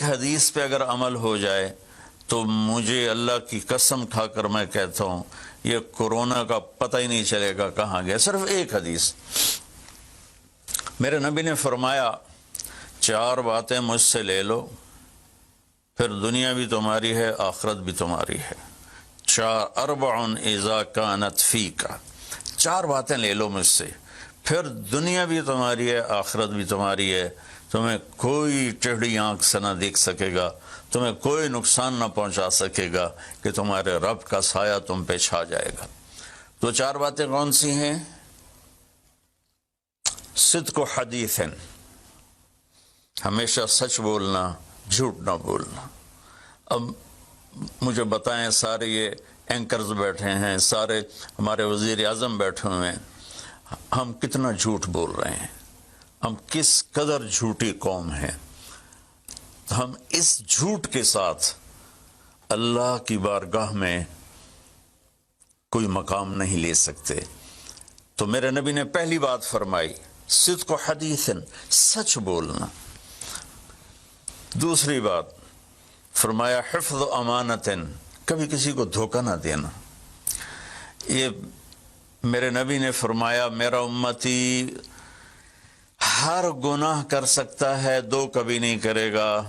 ایک حدیث پہ اگر عمل ہو جائے تو مجھے اللہ کی قسم کھا کر میں کہتا ہوں یہ کورونا کا پتہ ہی نہیں چلے گا کہاں گیا. صرف ایک حدیث. میرے نبی نے فرمایا 4 باتیں مجھ سے لے لو پھر دنیا بھی تمہاری ہے آخرت بھی تمہاری ہے. 4 اذا کانت فیک. 4 باتیں لے لو مجھ سے پھر دنیا بھی تمہاری ہے آخرت بھی تمہاری ہے. تمہیں کوئی ٹیڑھی آنکھ سے نہ دیکھ سکے گا, تمہیں کوئی نقصان نہ پہنچا سکے گا کہ تمہارے رب کا سایہ تم پہ چھا جائے گا. تو 4 باتیں کون سی ہیں؟ صدق و حدیث، ہمیشہ سچ بولنا، جھوٹ نہ بولنا. اب مجھے بتائیں، سارے یہ اینکرز بیٹھے ہیں، سارے ہمارے وزیر اعظم بیٹھے ہوئے ہیں، ہم کتنا جھوٹ بول رہے ہیں، ہم کس قدر جھوٹی قوم ہیں. ہم اس جھوٹ کے ساتھ اللہ کی بارگاہ میں کوئی مقام نہیں لے سکتے. تو میرے نبی نے پہلی بات فرمائی صدق و حدیث، سچ بولنا. دوسری بات فرمایا حفظ و امانت، کبھی کسی کو دھوکہ نہ دینا. یہ میرے نبی نے فرمایا میرا امتی ہر گناہ کر سکتا ہے، 2 کبھی نہیں کرے گا،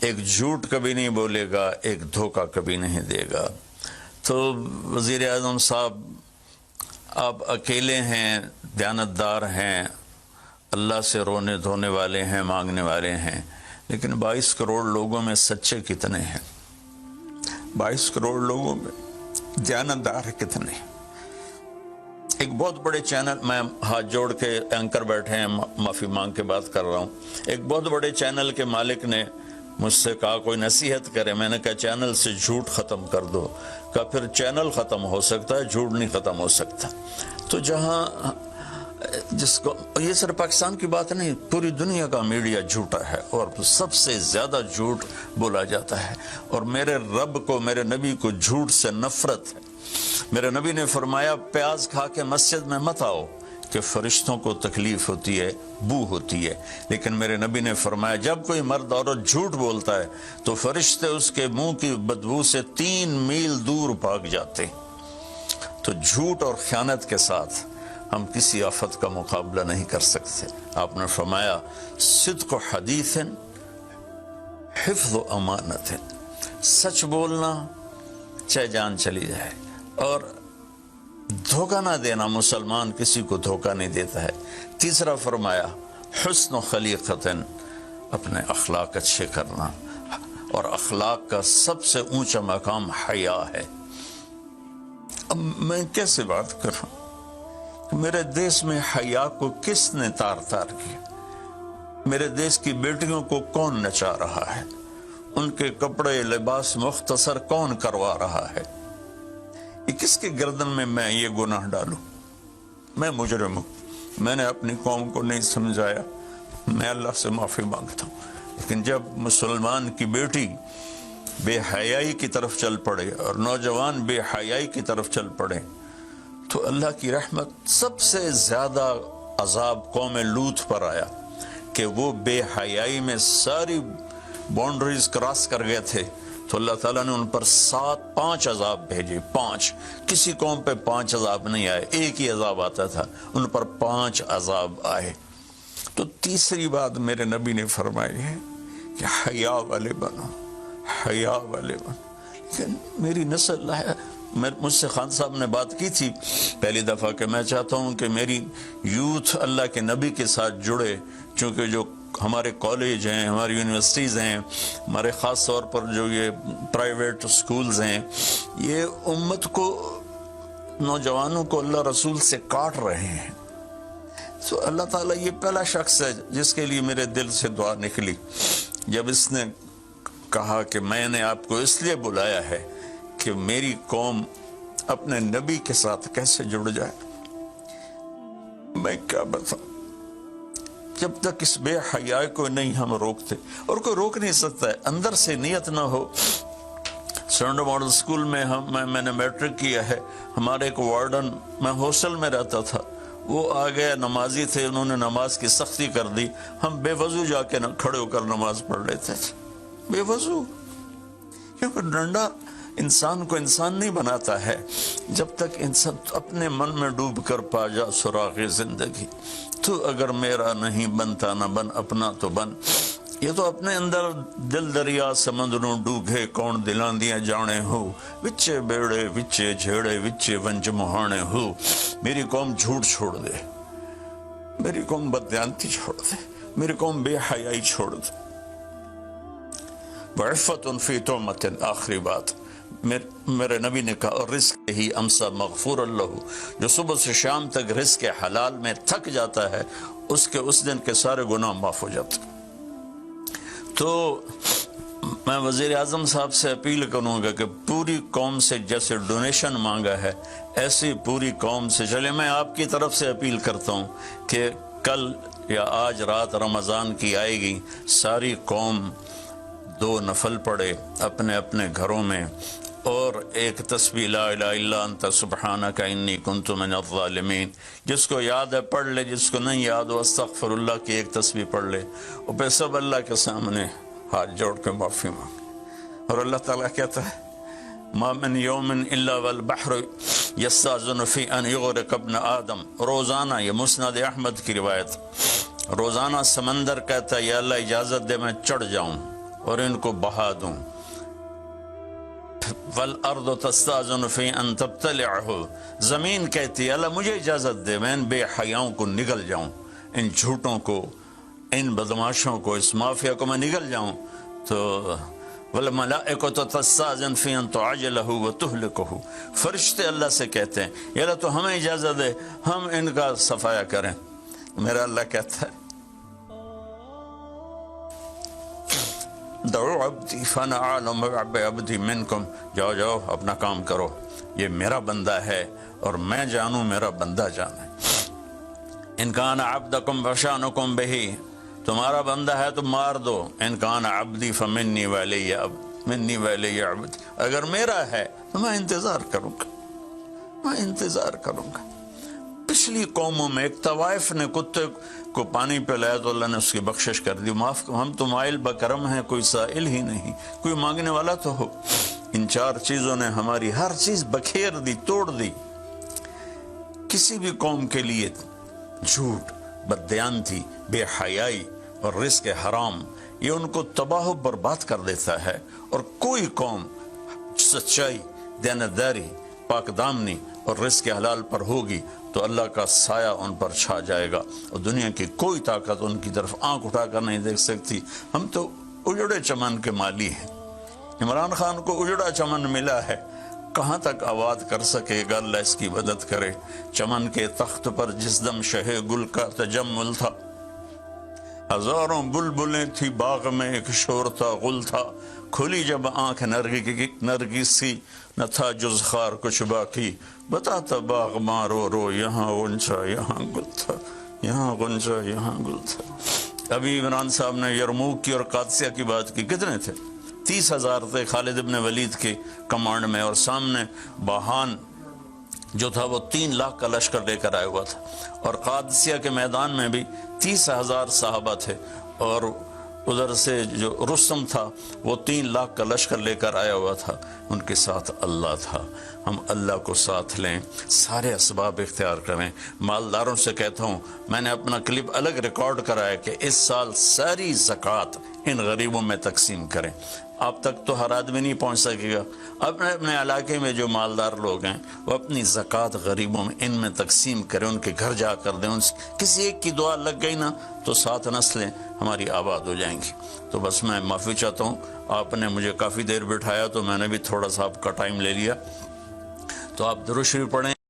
ایک جھوٹ کبھی نہیں بولے گا، ایک دھوکہ کبھی نہیں دے گا. تو وزیر اعظم صاحب آپ اکیلے ہیں، دیانتدار ہیں، اللہ سے رونے دھونے والے ہیں، مانگنے والے ہیں، لیکن 22 کروڑ لوگوں میں سچے کتنے ہیں؟ 22 کروڑ لوگوں میں دیانتدار کتنے ہیں؟ ایک بہت بڑے چینل، میں ہاتھ جوڑ کے اینکر بیٹھے ہیں، معافی مانگ کے بات کر رہا ہوں، ایک بہت بڑے چینل کے مالک نے مجھ سے کہا کوئی نصیحت کرے. میں نے کہا چینل سے جھوٹ ختم کر دو. کہا پھر چینل ختم ہو سکتا ہے، جھوٹ نہیں ختم ہو سکتا. تو جہاں جس کو، یہ صرف پاکستان کی بات نہیں، پوری دنیا کا میڈیا جھوٹا ہے اور سب سے زیادہ جھوٹ بولا جاتا ہے. اور میرے رب کو، میرے نبی کو جھوٹ سے نفرت ہے. میرے نبی نے فرمایا پیاز کھا کے مسجد میں مت آؤ کہ فرشتوں کو تکلیف ہوتی ہے، بو ہوتی ہے. لیکن میرے نبی نے فرمایا جب کوئی مرد عورت جھوٹ بولتا ہے تو فرشتے اس کے منہ کی بدبو سے 3 میل دور بھاگ جاتے. تو جھوٹ اور خیانت کے ساتھ ہم کسی آفت کا مقابلہ نہیں کر سکتے. آپ نے فرمایا صدق و حدیث، حفظ و امانت، سچ بولنا چاہے جان چلی جائے، اور دھوکہ نہ دینا. مسلمان کسی کو دھوکہ نہیں دیتا ہے. تیسرا فرمایا حسن و خلیقت، اپنے اخلاق اچھے کرنا، اور اخلاق کا سب سے اونچا مقام حیا ہے. اب میں کیسے بات کروں؟ میرے دیش میں حیا کو کس نے تار تار کیا؟ میرے دیش کی بیٹیوں کو کون نچا رہا ہے؟ ان کے کپڑے لباس مختصر کون کروا رہا ہے؟ یہ کس کے گردن میں یہ گناہ ڈالوں؟ میں مجرم ہوں، میں نے اپنی قوم کو نہیں سمجھایا، میں اللہ سے معافی مانگتا ہوں. لیکن جب مسلمان کی بیٹی بے حیائی کی طرف چل پڑے اور نوجوان بے حیائی کی طرف چل پڑے تو اللہ کی رحمت. سب سے زیادہ عذاب قوم لوط پر آیا کہ وہ بے حیائی میں ساری باؤنڈریز کراس کر گئے تھے. تو اللہ تعالیٰ نے ان پر 5 عذاب بھیجے. 5، کسی قوم پہ 5 عذاب نہیں آئے، ایک ہی عذاب آتا تھا، ان پر 5 عذاب آئے. تو تیسری بات میرے نبی نے فرمائی ہے کہ حیا والے بنو، حیا والے بنو. لیکن میری نسل ہے، مجھ سے خان صاحب نے بات کی تھی پہلی دفعہ کہ میں چاہتا ہوں کہ میری یوتھ اللہ کے نبی کے ساتھ جڑے، چونکہ جو ہمارے کالج ہیں، ہماری یونیورسٹیز ہیں، ہمارے خاص طور پر جو یہ پرائیویٹ سکولز ہیں، یہ امت کو، نوجوانوں کو اللہ رسول سے کاٹ رہے ہیں. تو اللہ تعالیٰ یہ پہلا شخص ہے جس کے لیے میرے دل سے دعا نکلی جب اس نے کہا کہ میں نے آپ کو اس لیے بلایا ہے کہ میری قوم اپنے نبی کے ساتھ کیسے جڑ جائے. میں کیا بتاؤں، جب تک اس بے حیائی کو نہیں ہم روکتے، اور کوئی روک نہیں سکتا ہے، اندر سے نیت نہ ہو. سرنڈو ماڈل سکول میں میں نے میٹرک کیا ہے. ہمارے ایک وارڈن، میں ہاسٹل میں رہتا تھا، وہ آ گئے، نمازی تھے، انہوں نے نماز کی سختی کر دی. ہم بے وضو جا کے کھڑے ہو کر نماز پڑھ لیتے تھے. بے وضو، کیونکہ ڈنڈا انسان کو انسان نہیں بناتا ہے جب تک انسان اپنے من میں ڈوب کر پا جا سراغ زندگی۔ تو اگر میرا نہیں بنتا نہ بن، اپنا تو بن۔ یہ تو اپنے اندر دل دریا سمندروں ڈوگے کون دلاں دیاں جانے ہو، وچے بیڑے وچے جھیڑے وچے ونج مہانے ہو۔ میری قوم جھوٹ چھوڑ دے، میری قوم بددیانتی چھوڑ دے، میری قوم بے حیائی چھوڑ دے۔ وعفت فی تہمت، آخری بات میرے نبی نے کہا، اور رزق ہی امسا مغفور اللہ، جو صبح سے شام تک رزق حلال میں تھک جاتا ہے اس کے اس دن کے سارے گناہ معاف ہو جاتے۔ تو میں وزیر اعظم صاحب سے اپیل کروں گا کہ پوری قوم سے جیسے ڈونیشن مانگا ہے ایسی پوری قوم سے چلے۔ میں آپ کی طرف سے اپیل کرتا ہوں کہ کل یا آج رات رمضان کی آئے گی، ساری قوم 2 نفل پڑھے اپنے اپنے گھروں میں، اور ایک تسبیح لا الہ الا انت سبحانک انی کنت من الظالمین، جس کو یاد ہے پڑھ لے، جس کو نہیں یاد ہو استغفر اللہ کی ایک تسبیح پڑھ لے، اور پھر سب اللہ کے سامنے ہاتھ جوڑ کے معافی مانگ۔ اور اللہ تعالیٰ کہتا ہے ما من یوم الا والبحر یستاذن فی ان یغرق ابن آدم، روزانہ، یہ مسند احمد کی روایت، روزانہ سمندر کہتا ہے یا اللہ اجازت دے میں چڑھ جاؤں اور ان کو بہا دوں۔ والارض تستاذن فی ان تبتلعہ، زمین کہتی ہے اللہ مجھے اجازت دے میں ان بے حیاؤں کو نگل جاؤں، ان جھوٹوں کو، ان بدماشوں کو، اس مافیا کو میں نگل جاؤں۔ تو والملائکۃ تستاذن فی ان تعجلہ وتہلکہ، فرشتے اللہ سے کہتے ہیں یا اللہ تو ہمیں اجازت دے ہم ان کا صفایا کریں۔ میرا اللہ کہتا ہے دعو عبدی فانا عالم بعبدی منکم، جاؤ جاؤ اپنا کام کرو، یہ میرا بندہ ہے اور میں جانوں میرا بندہ جانے۔ ان کان عبدکم فشانکم بہی، تمہارا بندہ ہے تو مار دو، ان کان عبدی فمنی ولی منی ولی عبد، اگر میرا ہے تو میں انتظار کروں گا، میں انتظار کروں گا۔ پچھلی قوموں میں ایک طوائف نے کتے کو پانی پلایا تو اللہ نے اس کی بخشش کر دی، معاف، ہم تو مائل بکرم ہیں، کوئی سائل ہی نہیں، کوئی مانگنے والا تو ہو۔ ان 4 چیزوں نے ہماری ہر چیز بکھیر دی، توڑ دی۔ کسی بھی قوم کے لیے جھوٹ، بددیانتی، بے حیائی اور رزق حرام یہ ان کو تباہ و برباد کر دیتا ہے، اور کوئی قوم سچائی، دیانتداری، پاک دامنی اور رزق حلال پر ہوگی تو اللہ کا سایہ ان پر چھا جائے گا، اور دنیا کی کوئی طاقت ان کی طرف آنکھ اٹھا کر نہیں دیکھ سکتی۔ ہم تو اجڑے چمن کے مالی ہیں، عمران خان کو اجڑا چمن ملا ہے، کہاں تک آباد کر سکے گا، اللہ اس کی مدد کرے۔ چمن کے تخت پر جس دم شہ گل کا تجمل تھا، ہزاروں بلبلیں تھی باغ میں، ایک شور تھا، غل تھا، کھلی جب آنکھ نرگی سی، نہ تھا جز خار کچھ باقی، بتاتا باغ مارو رو، یہاں غنچہ یہاں گل تھا، یہاں غنچہ یہاں گل تھا۔ ابھی عمران صاحب نے یرموک کی اور قادسیہ کی بات کی، کتنے تھے؟ 30,000 تھے خالد ابن ولید کے کمانڈ میں، اور سامنے باہان جو تھا وہ 3 لاکھ کا لشکر لے کر آیا ہوا تھا، اور قادسیہ کے میدان میں بھی 30,000 صحابہ تھے، اور ادھر سے جو رستم تھا وہ 3 لاکھ کا لشکر لے کر آیا ہوا تھا، ان کے ساتھ اللہ تھا۔ ہم اللہ کو ساتھ لیں، سارے اسباب اختیار کریں۔ مالداروں سے کہتا ہوں، میں نے اپنا کلپ الگ ریکارڈ کرا ہے کہ اس سال ساری زکوٰۃ ان غریبوں میں تقسیم کریں۔ آپ تک تو ہر آدمی نہیں پہنچ سکے گا، اپنے اپنے علاقے میں جو مالدار لوگ ہیں وہ اپنی زکوٰۃ غریبوں میں ان میں تقسیم کریں، ان کے گھر جا کر دیں۔ کسی ایک کی دعا لگ گئی نا تو 7 نسلیں ہماری آباد ہو جائیں گی۔ تو بس میں معافی چاہتا ہوں، آپ نے مجھے کافی دیر بٹھایا تو میں نے بھی تھوڑا سا آپ کا ٹائم لے لیا، تو آپ درود شریف پڑھیں۔